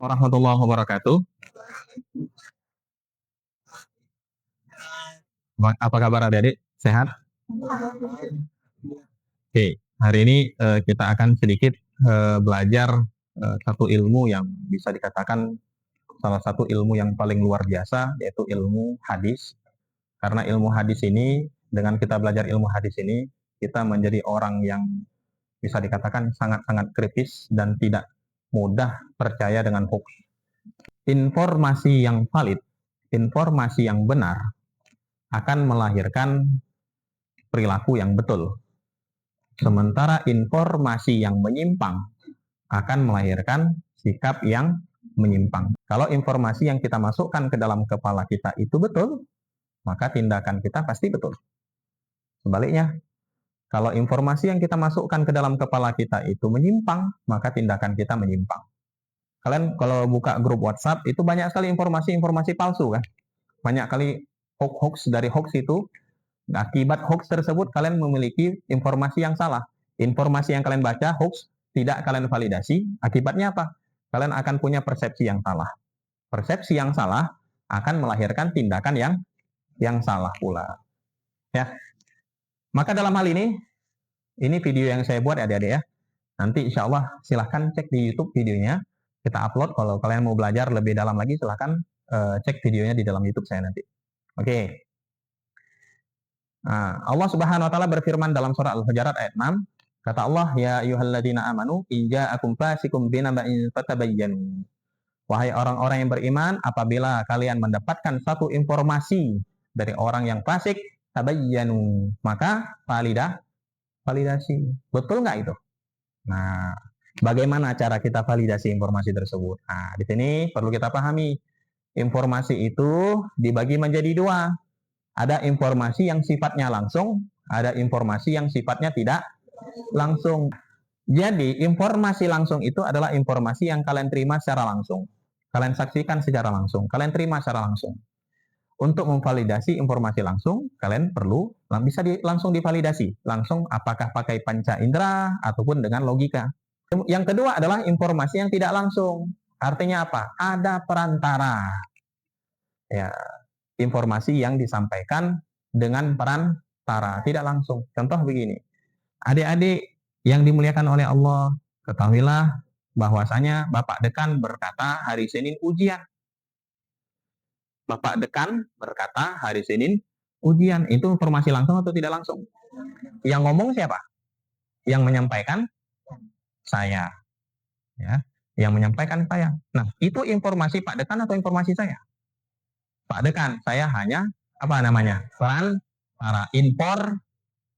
Warahmatullahi wabarakatuh. Apa kabar adik-adik? Sehat? Oke, hari ini kita akan sedikit belajar satu ilmu yang bisa dikatakan salah satu ilmu yang paling luar biasa, yaitu ilmu hadis. Karena ilmu hadis ini, dengan kita belajar ilmu hadis ini, kita menjadi orang yang bisa dikatakan sangat-sangat kritis dan tidak mudah percaya dengan hoax. Informasi yang valid, informasi yang benar akan melahirkan perilaku yang betul. Sementara informasi yang menyimpang akan melahirkan sikap yang menyimpang. Kalau informasi yang kita masukkan ke dalam kepala kita itu betul, maka tindakan kita pasti betul. Sebaliknya, kalau informasi yang kita masukkan ke dalam kepala kita itu menyimpang, maka tindakan kita menyimpang. Kalian kalau buka grup WhatsApp itu banyak sekali informasi-informasi palsu kan? Banyak kali hoax dari hoax itu. Akibat hoax tersebut kalian memiliki informasi yang salah. Informasi yang kalian baca hoax tidak kalian validasi. Akibatnya apa? Kalian akan punya persepsi yang salah. Persepsi yang salah akan melahirkan tindakan yang salah pula. Ya. Maka dalam hal ini video yang saya buat adik-adik ya. Nanti insya Allah silahkan cek di YouTube videonya. Kita upload. Kalau kalian mau belajar lebih dalam lagi silahkan cek videonya di dalam YouTube saya nanti. Oke. Nah, Allah Subhanahu wa taala berfirman dalam surah Al-Hujurat ayat 6, kata Allah, ya ayyuhalladzina amanu in ja'akum fasikum binaba'in fatabayyanu. Wahai orang-orang yang beriman, apabila kalian mendapatkan satu informasi dari orang yang fasik, tabayyanu, maka validasi. Betul nggak itu? Nah, bagaimana cara kita validasi informasi tersebut? Nah, di sini perlu kita pahami, informasi itu dibagi menjadi dua. Ada informasi yang sifatnya langsung, ada informasi yang sifatnya tidak langsung. Jadi, informasi langsung itu adalah informasi yang kalian terima secara langsung. Kalian saksikan secara langsung, kalian terima secara langsung. Untuk memvalidasi informasi langsung, kalian perlu bisa langsung divalidasi. Langsung apakah pakai panca indera ataupun dengan logika. Yang kedua adalah informasi yang tidak langsung. Artinya apa? Ada perantara. Ya, informasi yang disampaikan dengan perantara, tidak langsung. Contoh begini, adik-adik yang dimuliakan oleh Allah, ketahuilah bahwasanya Bapak Dekan berkata hari Senin ujian. Bapak Dekan berkata hari Senin ujian. Itu informasi langsung atau tidak langsung? Yang ngomong siapa? Yang menyampaikan saya. Ya, yang menyampaikan saya. Nah, itu informasi Pak Dekan atau informasi saya? Pak Dekan, saya hanya apa namanya? Para impor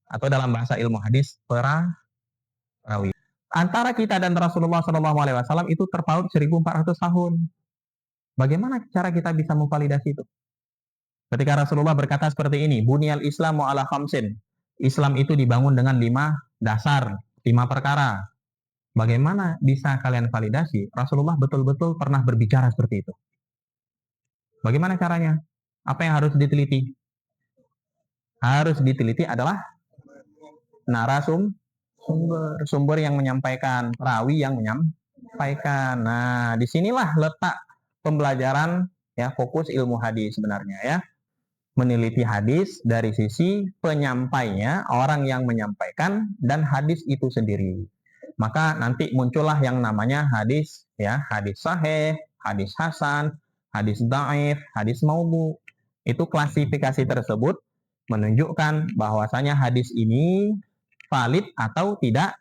atau dalam bahasa ilmu hadis perawi. Antara kita dan Rasulullah SAW itu terpaut 1400 tahun. Bagaimana cara kita bisa memvalidasi itu? Ketika Rasulullah berkata seperti ini, Bunyal Islamu ala khamsin. Islam itu dibangun dengan 5 dasar, 5 perkara. Bagaimana bisa kalian validasi? Rasulullah betul-betul pernah berbicara seperti itu. Bagaimana caranya? Apa yang harus diteliti? Harus diteliti adalah sumber yang menyampaikan, perawi yang menyampaikan. Nah, disinilah letak pembelajaran ya, fokus ilmu hadis sebenarnya ya. Meneliti hadis dari sisi penyampainya, orang yang menyampaikan dan hadis itu sendiri. Maka nanti muncullah yang namanya hadis ya, hadis sahih, hadis hasan, hadis dhaif, hadis maudhu. Itu klasifikasi tersebut menunjukkan bahwasanya hadis ini valid atau tidak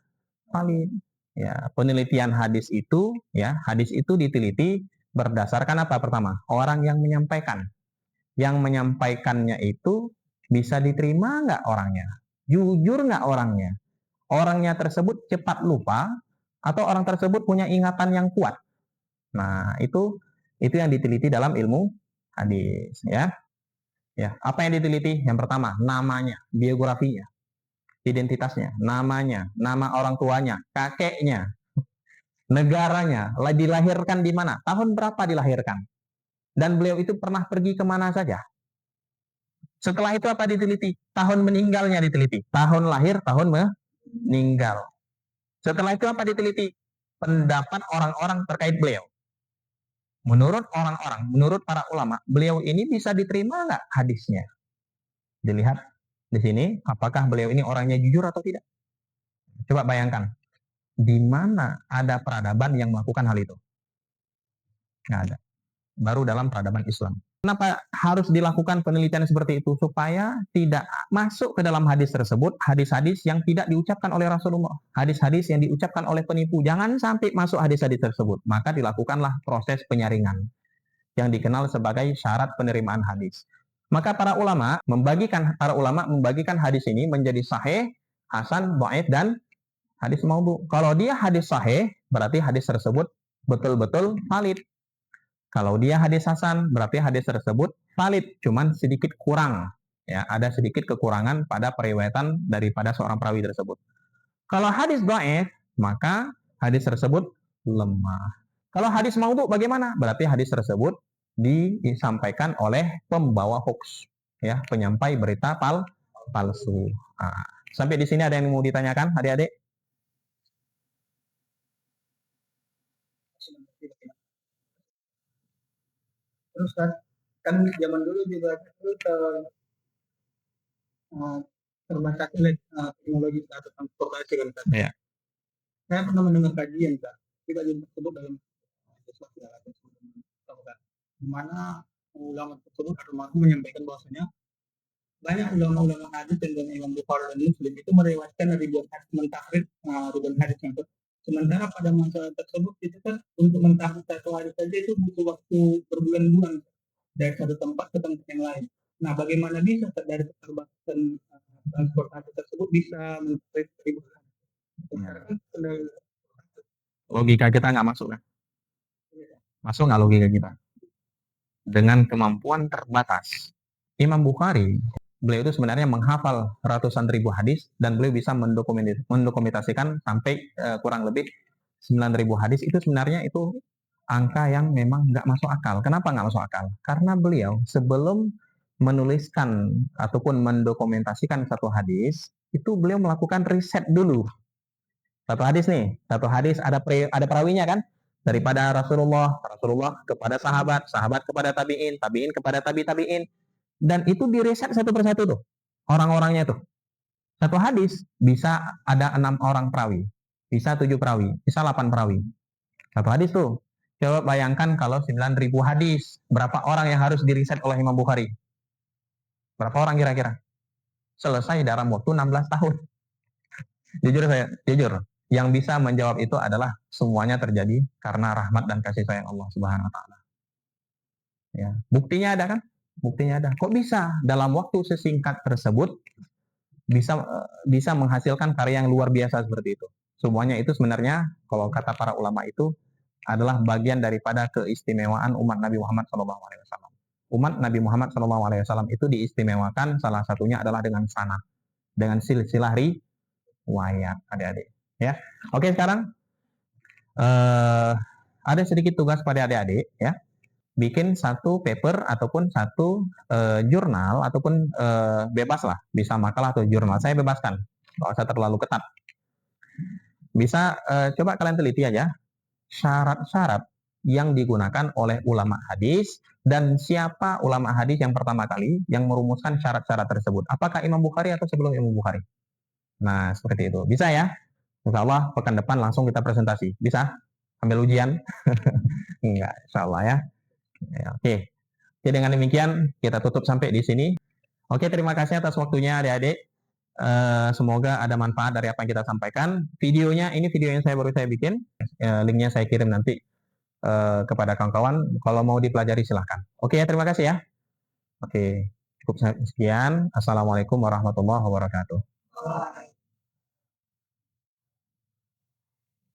valid. Ya, penelitian hadis itu ya, hadis itu diteliti berdasarkan apa pertama? Orang yang menyampaikan. Yang menyampaikannya itu bisa diterima nggak orangnya? Jujur nggak orangnya? Orangnya tersebut cepat lupa atau orang tersebut punya ingatan yang kuat? Nah, itu yang diteliti dalam ilmu hadis ya. Ya, apa yang diteliti? Yang pertama, namanya, biografinya, identitasnya, namanya, nama orang tuanya, kakeknya, negaranya, dilahirkan di mana, tahun berapa dilahirkan, dan beliau itu pernah pergi kemana saja. Setelah itu apa diteliti? Tahun meninggalnya diteliti. Tahun lahir, tahun meninggal. Setelah itu apa diteliti? Pendapat orang-orang terkait beliau. Menurut orang-orang, menurut para ulama, beliau ini bisa diterima nggak hadisnya? Dilihat di sini, apakah beliau ini orangnya jujur atau tidak? Coba bayangkan, di mana ada peradaban yang melakukan hal itu? Nggak ada. Baru dalam peradaban Islam. Kenapa harus dilakukan penelitian seperti itu? Supaya tidak masuk ke dalam hadis tersebut, hadis-hadis yang tidak diucapkan oleh Rasulullah. Hadis-hadis yang diucapkan oleh penipu. Jangan sampai masuk hadis-hadis tersebut. Maka dilakukanlah proses penyaringan yang dikenal sebagai syarat penerimaan hadis. Maka para ulama membagikan hadis ini menjadi sahih, hasan, dhaif, dan hadis maudhu. Kalau dia hadis sahih, berarti hadis tersebut betul-betul valid. Kalau dia hadis hasan, berarti hadis tersebut valid, cuman sedikit kurang. Ya, ada sedikit kekurangan pada periwayatan daripada seorang perawi tersebut. Kalau hadis dhaif, maka hadis tersebut lemah. Kalau hadis maudhu bagaimana? Berarti hadis tersebut disampaikan oleh pembawa hoax, ya, penyampai berita palsu. Nah, sampai di sini ada yang mau ditanyakan, adik-adik? Terus kan zaman dulu juga itu terbatas oleh teknologi atau transportasi kan Kak. Ya. Saya pernah mendengar kajian Kak, kajian tersebut dalam sosial di mana ulama tersebut almarhum menyampaikan bahwasanya banyak ulama-ulama hadis dan Imam Bukhari dan Muslim itu meriwayatkan ribuan hadis mentahrid ribuan hadis yang sementara pada masa tersebut itu kan untuk mentahrid satu hadis saja itu butuh waktu berbulan-bulan dari satu tempat ke tempat yang lain. Nah, bagaimana bisa dari keterbatasan transportasi tersebut bisa mentahrid ribuan hadis? Logika kita nggak masuk kan? Masuk nggak logika kita? Dengan kemampuan terbatas. Imam Bukhari, beliau itu sebenarnya menghafal ratusan ribu hadis dan beliau bisa mendokumentasikan sampai kurang lebih 9.000 hadis. Itu sebenarnya itu angka yang memang nggak masuk akal. Kenapa nggak masuk akal? Karena beliau sebelum menuliskan ataupun mendokumentasikan satu hadis, itu beliau melakukan riset dulu. Satu hadis ada perawinya kan? Daripada Rasulullah kepada sahabat kepada tabiin, tabiin kepada tabiin, dan itu diriset satu persatu tuh orang-orangnya tuh. Satu hadis bisa ada 6 orang perawi, bisa 7 perawi, bisa 8 perawi. Satu hadis tuh. Coba bayangkan kalau 9.000 hadis, berapa orang yang harus diriset oleh Imam Bukhari? Berapa orang kira-kira? Selesai dalam waktu 16 tahun. Jujur, yang bisa menjawab itu adalah semuanya terjadi karena rahmat dan kasih sayang Allah Subhanahu wa taala. Ya, buktinya ada kan? Buktinya ada. Kok bisa dalam waktu sesingkat tersebut bisa menghasilkan karya yang luar biasa seperti itu? Semuanya itu sebenarnya kalau kata para ulama itu adalah bagian daripada keistimewaan umat Nabi Muhammad SAW. Umat Nabi Muhammad SAW itu diistimewakan salah satunya adalah dengan sanad, dengan silsilah riwayat, adik-adik. Ya, oke, sekarang ada sedikit tugas pada adik-adik, ya, bikin satu paper ataupun satu jurnal ataupun bebas lah, bisa makalah atau jurnal. Saya bebaskan, nggak usah terlalu ketat. Bisa coba kalian teliti aja syarat-syarat yang digunakan oleh ulama hadis dan siapa ulama hadis yang pertama kali yang merumuskan syarat-syarat tersebut. Apakah Imam Bukhari atau sebelum Imam Bukhari? Nah, seperti itu. Bisa ya? Insya Allah pekan depan langsung kita presentasi. Bisa? Ambil ujian? Enggak, insya Allah ya. Oke. Jadi dengan demikian kita tutup sampai di sini. Oke, terima kasih atas waktunya adik-adik. Semoga ada manfaat dari apa yang kita sampaikan. Videonya, ini video yang baru saya bikin. Linknya saya kirim nanti kepada kawan-kawan. Kalau mau dipelajari silahkan. Oke, terima kasih ya. Oke, cukup sekian. Assalamualaikum warahmatullahi wabarakatuh.